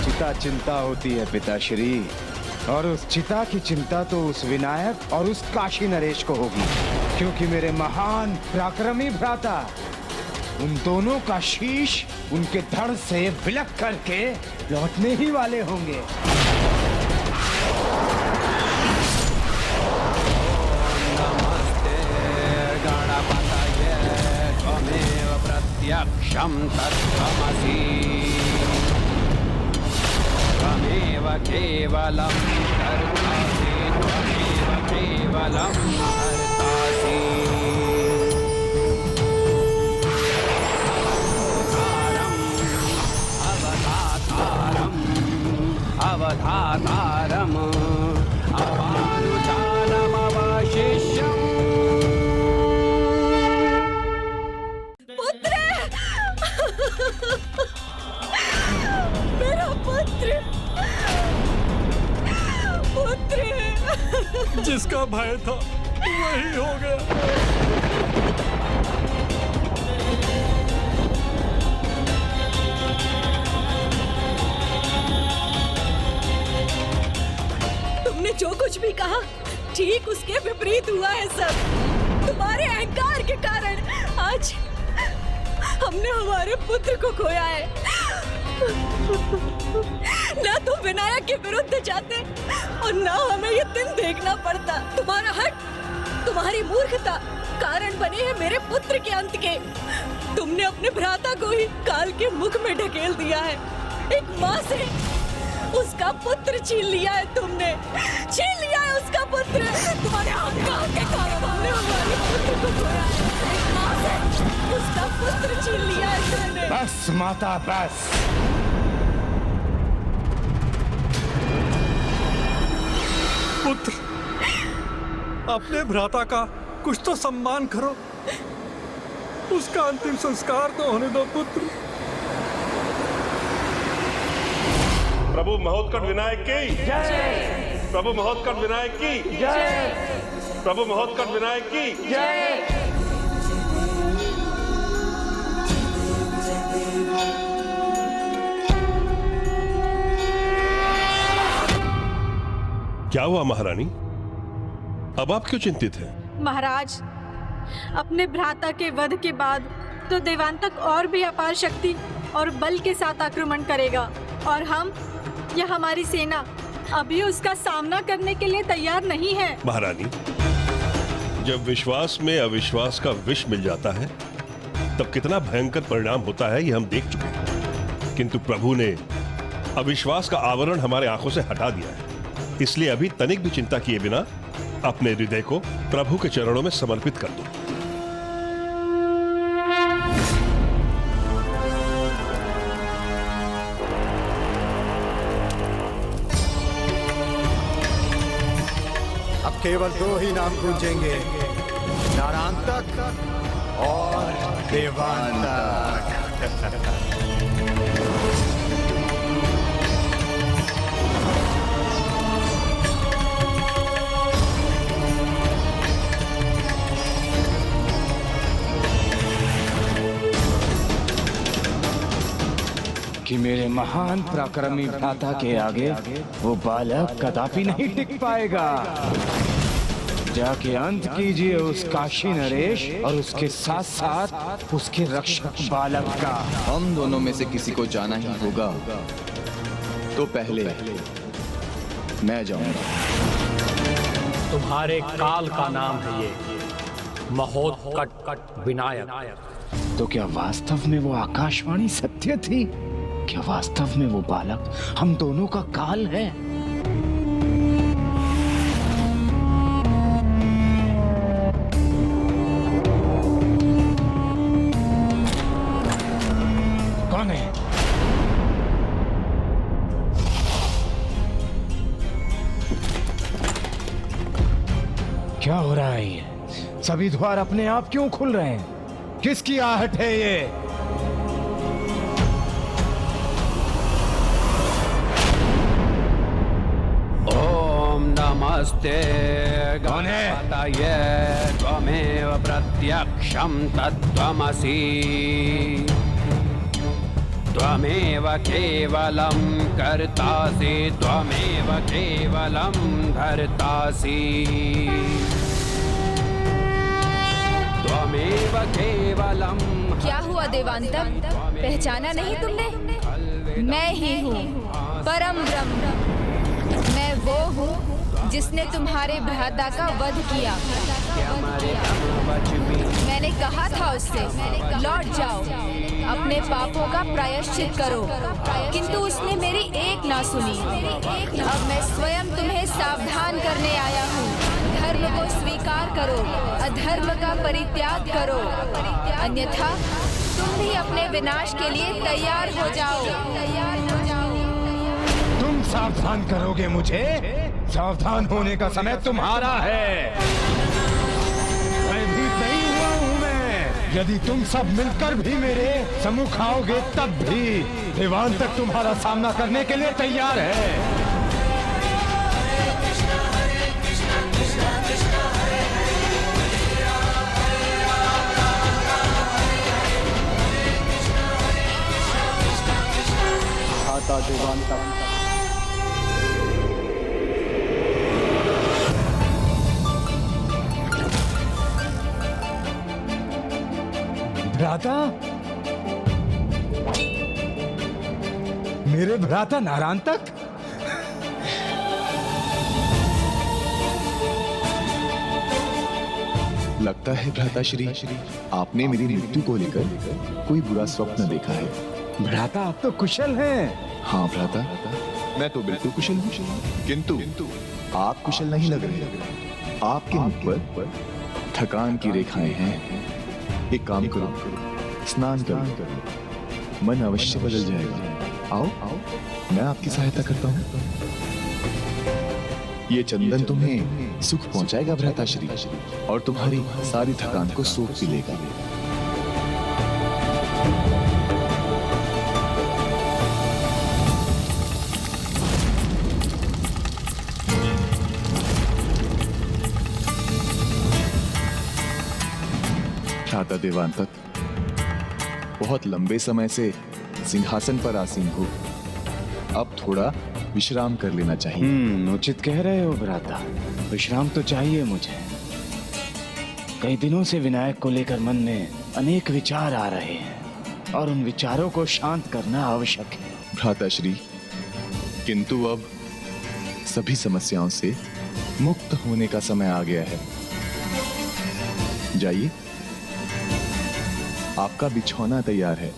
चिता चिंता होती है पिताश्री, और उस चिता की चिंता तो उस विनायक और उस काशी नरेश को होगी, क्योंकि मेरे महान पराक्रमी भ्राता उन दोनों का शीश उनके धड़ से बिलक करके लौटने ही वाले होंगे। नमस्ते गणपतये त्वमेव प्रत्यक्षं तत्त्वमसि त्वमेव केवलं कर्तासि त्वमेव केवलं कर्तासि। अवधातारम् अवानुजानमवशिष्यम्। पुत्र, मेरा पुत्र, पुत्र। जिसका भय था वही हो गया। जो कुछ भी कहा ठीक उसके विपरीत हुआ है सब। तुम्हारे अहंकार के कारण आज हमने हमारे पुत्र को खोया है। ना तुम विनायक के विरुद्ध जाते और ना हमें ये दिन देखना पड़ता। तुम्हारा हट, तुम्हारी मूर्खता कारण बने हैं मेरे पुत्र के अंत के। तुमने अपने भ्राता को ही काल के मुख में ढकेल दिया है। एक माँ से उसका पुत्र छीन लिया है तुमने, छीन लिया है उसका पुत्र। तुम्हारे अहंकार के कारण हमने हमारे पुत्र को खोया है। एक माँ से उसका पुत्र छीन लिया है तुमने। बस माता बस। पुत्र, अपने भ्राता का कुछ तो सम्मान करो, उसका अंतिम संस्कार तो होने दो पुत्र। प्रभु महोत्कट विनायक की जय। प्रभु महोत्कट विनायक की जय। प्रभु महोत्कट विनायक की जय। क्या हुआ महारानी, अब आप क्यों चिंतित हैं? महाराज, अपने भ्राता के वध के बाद तो देवांतक और भी अपार शक्ति और बल के साथ आक्रमण करेगा और हम या हमारी सेना अभी उसका सामना करने के लिए तैयार नहीं है। महारानी, जब विश्वास में अविश्वास का विष मिल जाता है तब कितना भयंकर परिणाम होता है ये हम देख चुके हैं। किंतु प्रभु ने अविश्वास का आवरण हमारे आंखों से हटा दिया है, इसलिए अभी तनिक भी चिंता किए बिना अपने हृदय को प्रभु के चरणों में समर्पित कर दो। अब केवल दो ही नाम गूंजेंगे, नारायणतक और देवांतक। कि मेरे महान पराक्रमी भ्राता के आगे वो बालक कदापि नहीं टिक पाएगा। जाके अंत कीजिए उस काशी नरेश और उसके साथ साथ उसके रक्षक बालक का। हम दोनों में से किसी को जाना ही होगा, तो पहले मैं जाऊंगा। तुम्हारे काल का नाम है ये, महोत्कट विनायक। तो क्या वास्तव में वो आकाशवाणी सत्य थी? क्या वास्तव में वो बालक हम दोनों का काल है? कौन है? क्या हो रहा है ये? सभी द्वार अपने आप क्यों खुल रहे हैं? किसकी आहट है ये? ओम नमस्ते गणपतये त्वमेव प्रत्यक्षं तत्त्वमसि त्वमेव केवलं कर्तासि त्वमेव केवलं धर्तासि त्वमेव केवलं। क्या हुआ देवांतक? पहचाना नहीं तुमने? मैं ही हूँ परम ब्रह्म। मैं वो हूँ जिसने तुम्हारे भ्राता का वध किया। मैंने कहा था उससे लौट जाओ, अपने पापों का प्रायश्चित करो, किंतु उसने मेरी एक ना सुनी। अब मैं स्वयं तुम्हें सावधान करने आया हूँ। धर्म को स्वीकार करो, अधर्म का परित्याग करो, अन्यथा तुम भी अपने विनाश के लिए तैयार हो जाओ। तुम सावधान करोगे मुझे? सावधान होने का समय तुम्हारा है। भयभीत नहीं हुआ हूं मैं। यदि तुम सब मिलकर भी मेरे सम्मुख आओगे तब भी देवांतक तुम्हारा सामना करने के लिए तैयार है। देवांतक भ्राता, मेरे भ्राता नारायणतक। लगता है भ्राताश्री, आपने मेरी मृत्यु को लेकर कोई बुरा स्वप्न देखा है। भ्राता, आप तो कुशल हैं। हाँ भ्राता, मैं तो बिल्कुल कुशल हूँ, किंतु आप कुशल नहीं लग रहे। आपके मुख पर थकान की रेखाएं हैं। एक काम करो, स्नान करो, मन अवश्य बदल जाएगा। आओ मैं आपकी सहायता करता हूँ। ये चंदन तुम्हें सुख पहुंचाएगा भ्राताश्री, और तुम्हारी सारी थकान को सूख भी लेगा। भ्राता देवांतक, बहुत लंबे समय से सिंहासन पर आसीन हो, अब थोड़ा विश्राम कर लेना चाहिए। उचित कह रहे हो भ्राता, विश्राम तो चाहिए मुझे। कई दिनों से विनायक को लेकर मन में अनेक विचार आ रहे हैं और उन विचारों को शांत करना आवश्यक है। भ्राताश्री, किंतु अब सभी समस्याओं से मुक्त होने का समय आ गया है। जाइए, आपका बिछौना तैयार है,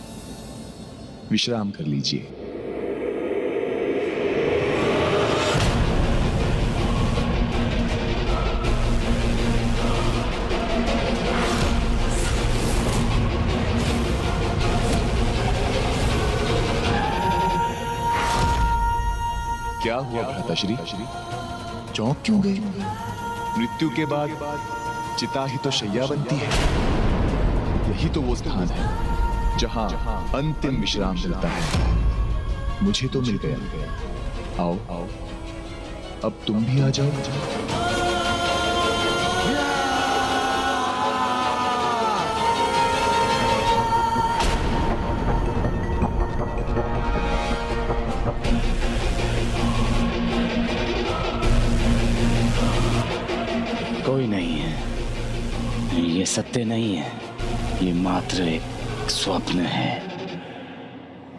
विश्राम कर लीजिए। क्या हुआ भ्राताश्री, चौंक क्यों गए? मृत्यु के बाद चिता ही तो शैया बनती है। यही तो वो स्थान है जहां अंतिम विश्राम मिलता है। मुझे तो मिल गया। आओ आओ, अब तुम भी आ जाओ। कोई नहीं है, ये सत्य नहीं है, ये मात्र एक स्वप्न है,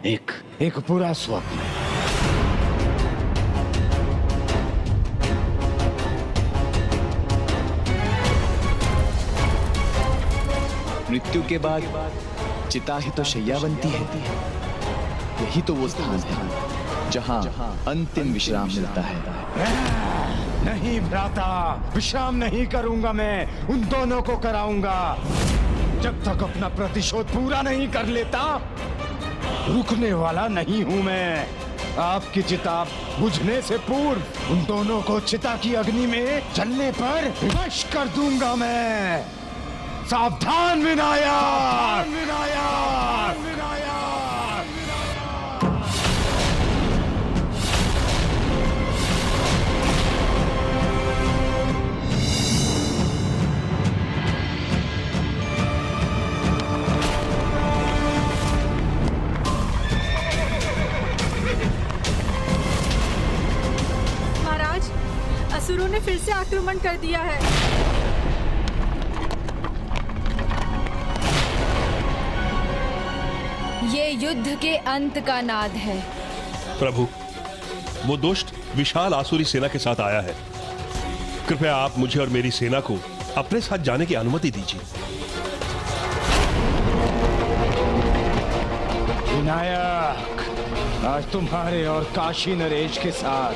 एक पूरा स्वप्न। मृत्यु के बाद चिता ही तो शैया बनती है। यही तो वो स्थान है जहां अंतिम विश्राम मिलता है। नहीं भ्राता, विश्राम नहीं करूंगा मैं, उन दोनों को कराऊंगा। जब तक अपना प्रतिशोध पूरा नहीं कर लेता रुकने वाला नहीं हूं मैं। आपकी चिता बुझने से पूर्व उन दोनों को चिता की अग्नि में जलने पर विवश कर दूंगा मैं। सावधान विनायक! विनायक! महाराज, असुरों ने फिर से आक्रमण कर दिया है। ये युद्ध के अंत का नाद है। प्रभु, वो दुष्ट विशाल आसुरी सेना के साथ आया है। कृपया आप मुझे और मेरी सेना को अपने साथ जाने की अनुमति दीजिए। विनायक, आज तुम्हारे और काशी नरेश के साथ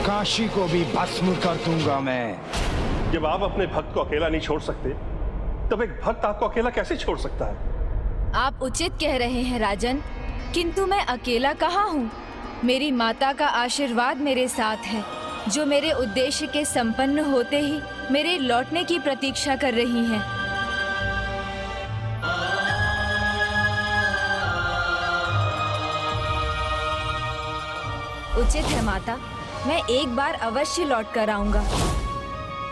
काशी को भी भस्म कर दूंगा मैं। जब आप अपने भक्त को अकेला नहीं छोड़ सकते, तब एक भक्त आपको अकेला कैसे छोड़ सकता है? आप उचित कह रहे हैं राजन, किंतु मैं अकेला कहाँ हूँ। मेरी माता का आशीर्वाद मेरे साथ है, जो मेरे उद्देश्य के संपन्न होते ही मेरे लौटने की प्रतीक्षा कर रही हैं। उचित है माता, मैं एक बार अवश्य लौट कर आऊंगा।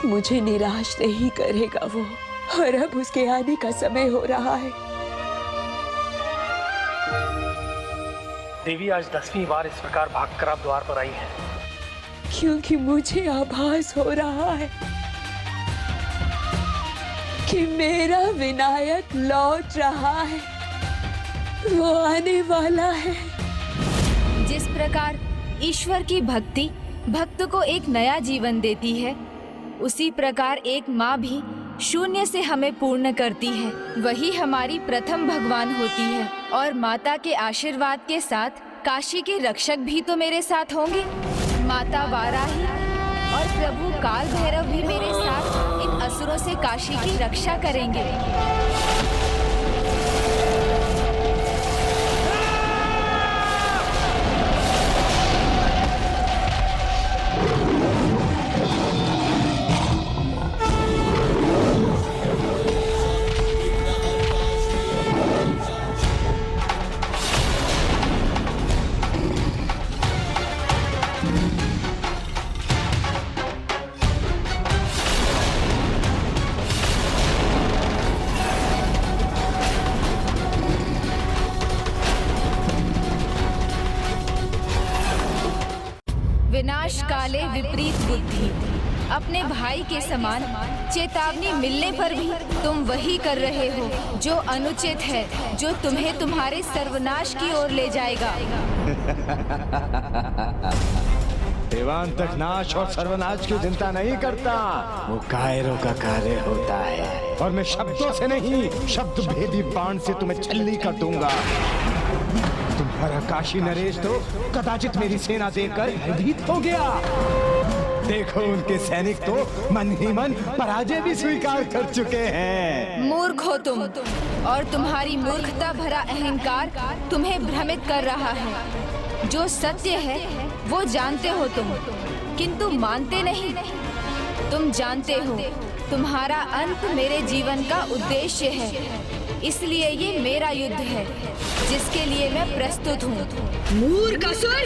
मुझे निराश नहीं करेगा वो, और अब उसके आने का समय हो रहा है। देवी आज 10वीं बार इस प्रकार भागकर आप द्वार पर आई हैं। क्योंकि मुझे आभास हो रहा है कि मेरा विनायक लौट रहा है, वो आने वाला है। जिस प्रकार ईश्वर की भक्ति भक्त को एक नया जीवन देती है, उसी प्रकार एक माँ भी शून्य से हमें पूर्ण करती है। वही हमारी प्रथम भगवान होती है, और माता के आशीर्वाद के साथ काशी के रक्षक भी तो मेरे साथ होंगे। माता वाराही और प्रभु काल भैरव भी मेरे साथ इन असुरों से काशी की रक्षा करेंगे। विनाश काले विपरीत बुद्धि। अपने भाई के समान चेतावनी मिलने पर भी तुम वही कर रहे हो जो अनुचित है, जो तुम्हें तुम्हारे सर्वनाश की ओर ले जाएगा। देवांतक नाश और सर्वनाश की चिंता नहीं करता, वो कायरों का कार्य होता है। और मैं शब्दों से नहीं, शब्द भेदी बाण से तुम्हें छल्ली कर दूंगा। तुम्हारा काशी नरेश तो कदाचित मेरी सेना देखकर भयभीत हो गया। देखो, उनके सैनिक तो मन ही मन पराजय भी स्वीकार कर चुके हैं। मूर्ख हो तुम, और तुम्हारी मूर्खता भरा अहंकार तुम्हें भ्रमित कर रहा है। जो सत्य है वो जानते हो तुम, किंतु मानते नहीं। तुम जानते हो तुम्हारा अंत मेरे जीवन का उद्देश्य है, इसलिए ये मेरा युद्ध है जिसके लिए मैं प्रस्तुत हूँ। मूर्ख असुर,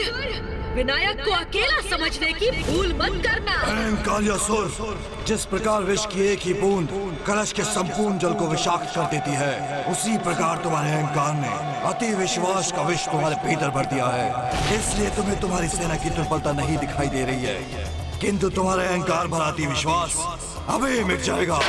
विनायक को अकेला समझने की भूल मत करना। अहंकारी असुर, जिस प्रकार विष की एक ही बूंद कलश के संपूर्ण जल को विषाक्त कर देती है, उसी प्रकार तुम्हारे अहंकार ने अति विश्वास का विष तुम्हारे भीतर भर दिया है। इसलिए तुम्हें तुम्हारी सेना की दुर्बलता नहीं दिखाई दे रही है, किंतु तुम्हारा अहंकार भरा अति विश्वास अभी मिट जाएगा।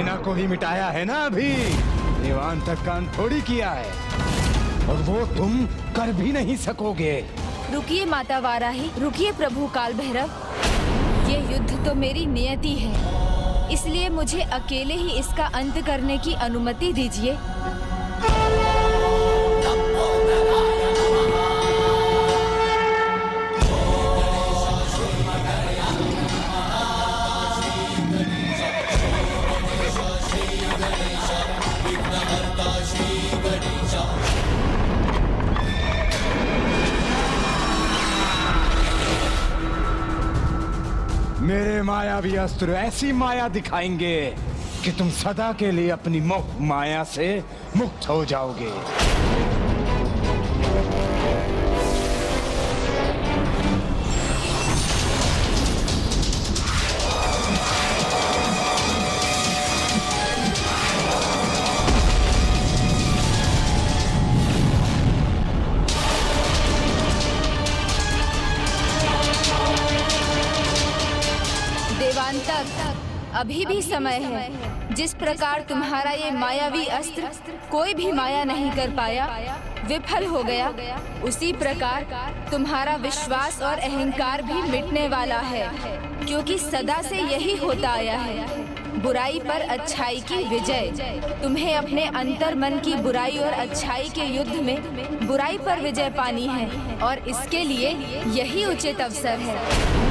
सेना को ही मिटाया है ना अभी, देवांतक का अंत थोड़ी किया है, और वो तुम कर भी नहीं सकोगे। रुकिए माता वाराही, रुकिए प्रभु काल भैरव। ये युद्ध तो मेरी नियति है, इसलिए मुझे अकेले ही इसका अंत करने की अनुमति दीजिए। मेरे मायावी अस्त्र ऐसी माया दिखाएंगे कि तुम सदा के लिए अपनी मोह माया से मुक्त हो जाओगे। देवांतक, अभी भी समय है। जिस प्रकार तुम्हारा ये मायावी अस्त्र कोई भी माया नहीं कर पाया, विफल हो गया, उसी प्रकार तुम्हारा विश्वास और अहंकार भी मिटने वाला है, क्योंकि सदा से यही होता आया है, बुराई पर अच्छाई की विजय। तुम्हें अपने अंतर मन की बुराई और अच्छाई के युद्ध में बुराई पर विजय पानी है, और इसके लिए यही उचित अवसर है।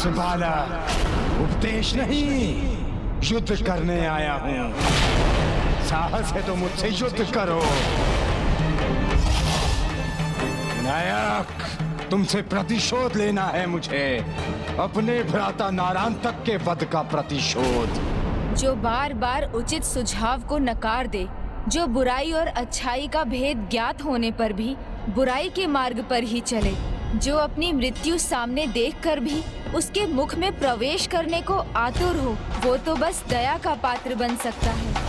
बालक, उपदेश नहीं, युद्ध करने आया हूँ। साहस है तो मुझसे युद्ध करो। नायक, तुमसे प्रतिशोध लेना है मुझे, अपने भ्राता नारायणतक के वध का प्रतिशोध। जो बार बार उचित सुझाव को नकार दे, जो बुराई और अच्छाई का भेद ज्ञात होने पर भी बुराई के मार्ग पर ही चले, जो अपनी मृत्यु सामने देखकर भी उसके मुख में प्रवेश करने को आतुर हो, वो तो बस दया का पात्र बन सकता है।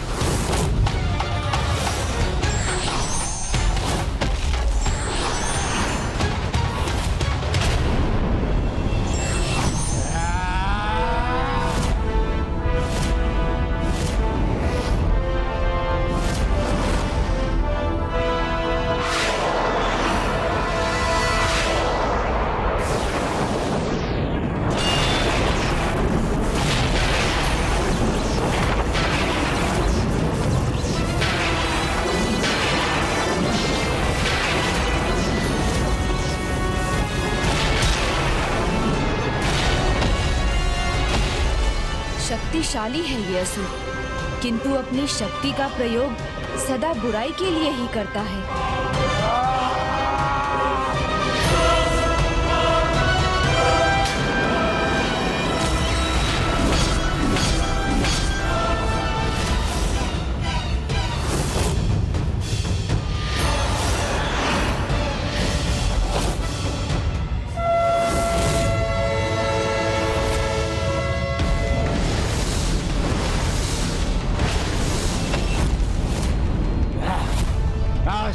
शक्तिशाली है ये असुर, किंतु अपनी शक्ति का प्रयोग सदा बुराई के लिए ही करता है।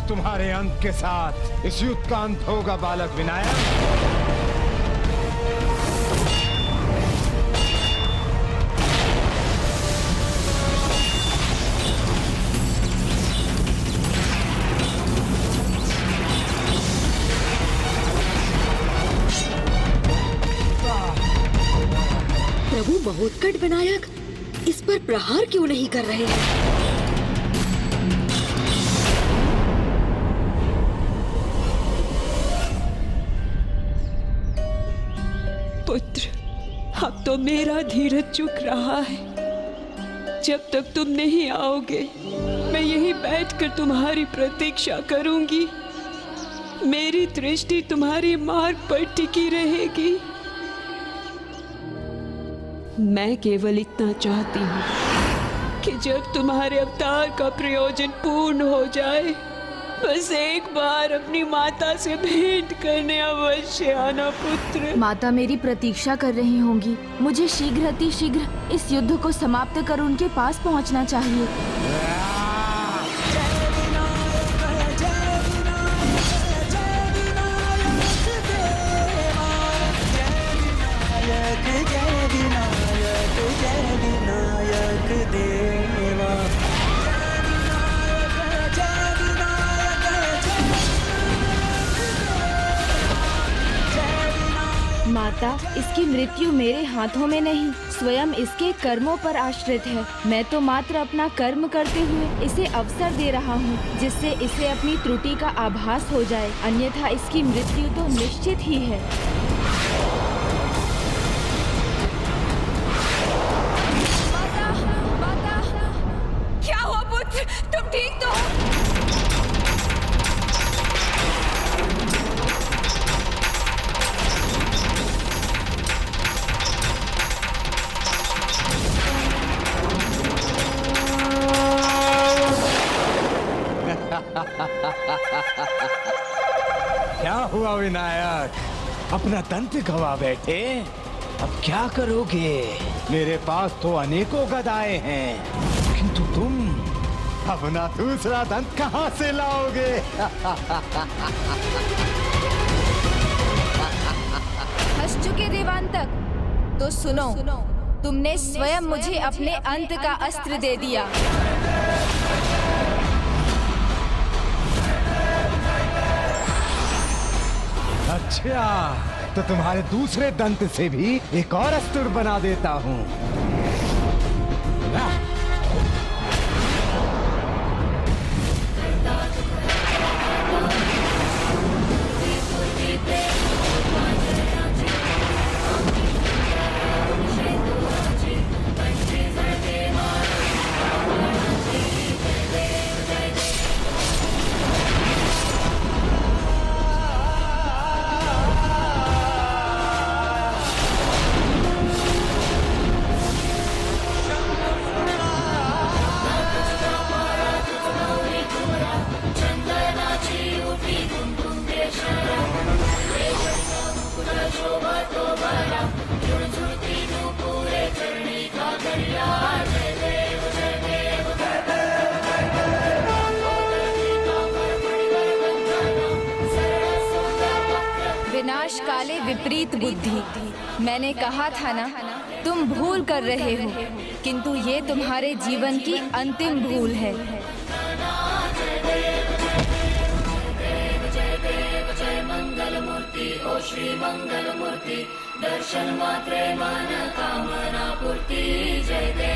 तुम्हारे अंत के साथ इस युद्ध का अंत होगा बालक विनायक। प्रभु महोत्कट विनायक इस पर प्रहार क्यों नहीं कर रहे हैं? पुत्र, अब तो मेरा धीरज चुक रहा है। जब तक तुम नहीं आओगे, मैं यहीं बैठकर तुम्हारी प्रतीक्षा करूंगी। मेरी दृष्टि तुम्हारे मार्ग पर टिकी रहेगी। मैं केवल इतना चाहती हूँ कि जब तुम्हारे अवतार का प्रयोजन पूर्ण हो जाए, बस एक बार अपनी माता से भेंट करने अवश्य आना पुत्र। माता मेरी प्रतीक्षा कर रही होंगी। मुझे शीघ्र अतिशीघ्र इस युद्ध को समाप्त कर उनके पास पहुंचना चाहिए। माता, इसकी मृत्यु मेरे हाथों में नहीं, स्वयं इसके कर्मों पर आश्रित है। मैं तो मात्र अपना कर्म करते हुए इसे अवसर दे रहा हूँ, जिससे इसे अपनी त्रुटि का आभास हो जाए, अन्यथा इसकी मृत्यु तो निश्चित ही है। माता, माता, क्या हुआ पुत्र? तुम ठीक तो हो? क्या हुआ विनायक? अपना दंत गवा बैठे? अब क्या करोगे? मेरे पास तो अनेकों गदाएं हैं, किंतु तुम अपना दूसरा दंत कहां से लाओगे? हंस चुके देवांतक? तो सुनो, तुमने स्वयं मुझे अपने अंत का अस्त्र दे दिया। अच्छा, तो तुम्हारे दूसरे दंत से भी एक और अस्त्र बना देता हूँ। विनाश काले विपरीत बुद्धि। मैंने कहा था ना, तुम भूल कर रहे हो, किंतु ये तुम्हारे जीवन की अंतिम भूल है। मंगल मूर्ति ओ श्री मंगल मूर्ति, दर्शन मात्रे मन कामना पूर्ति। जय देव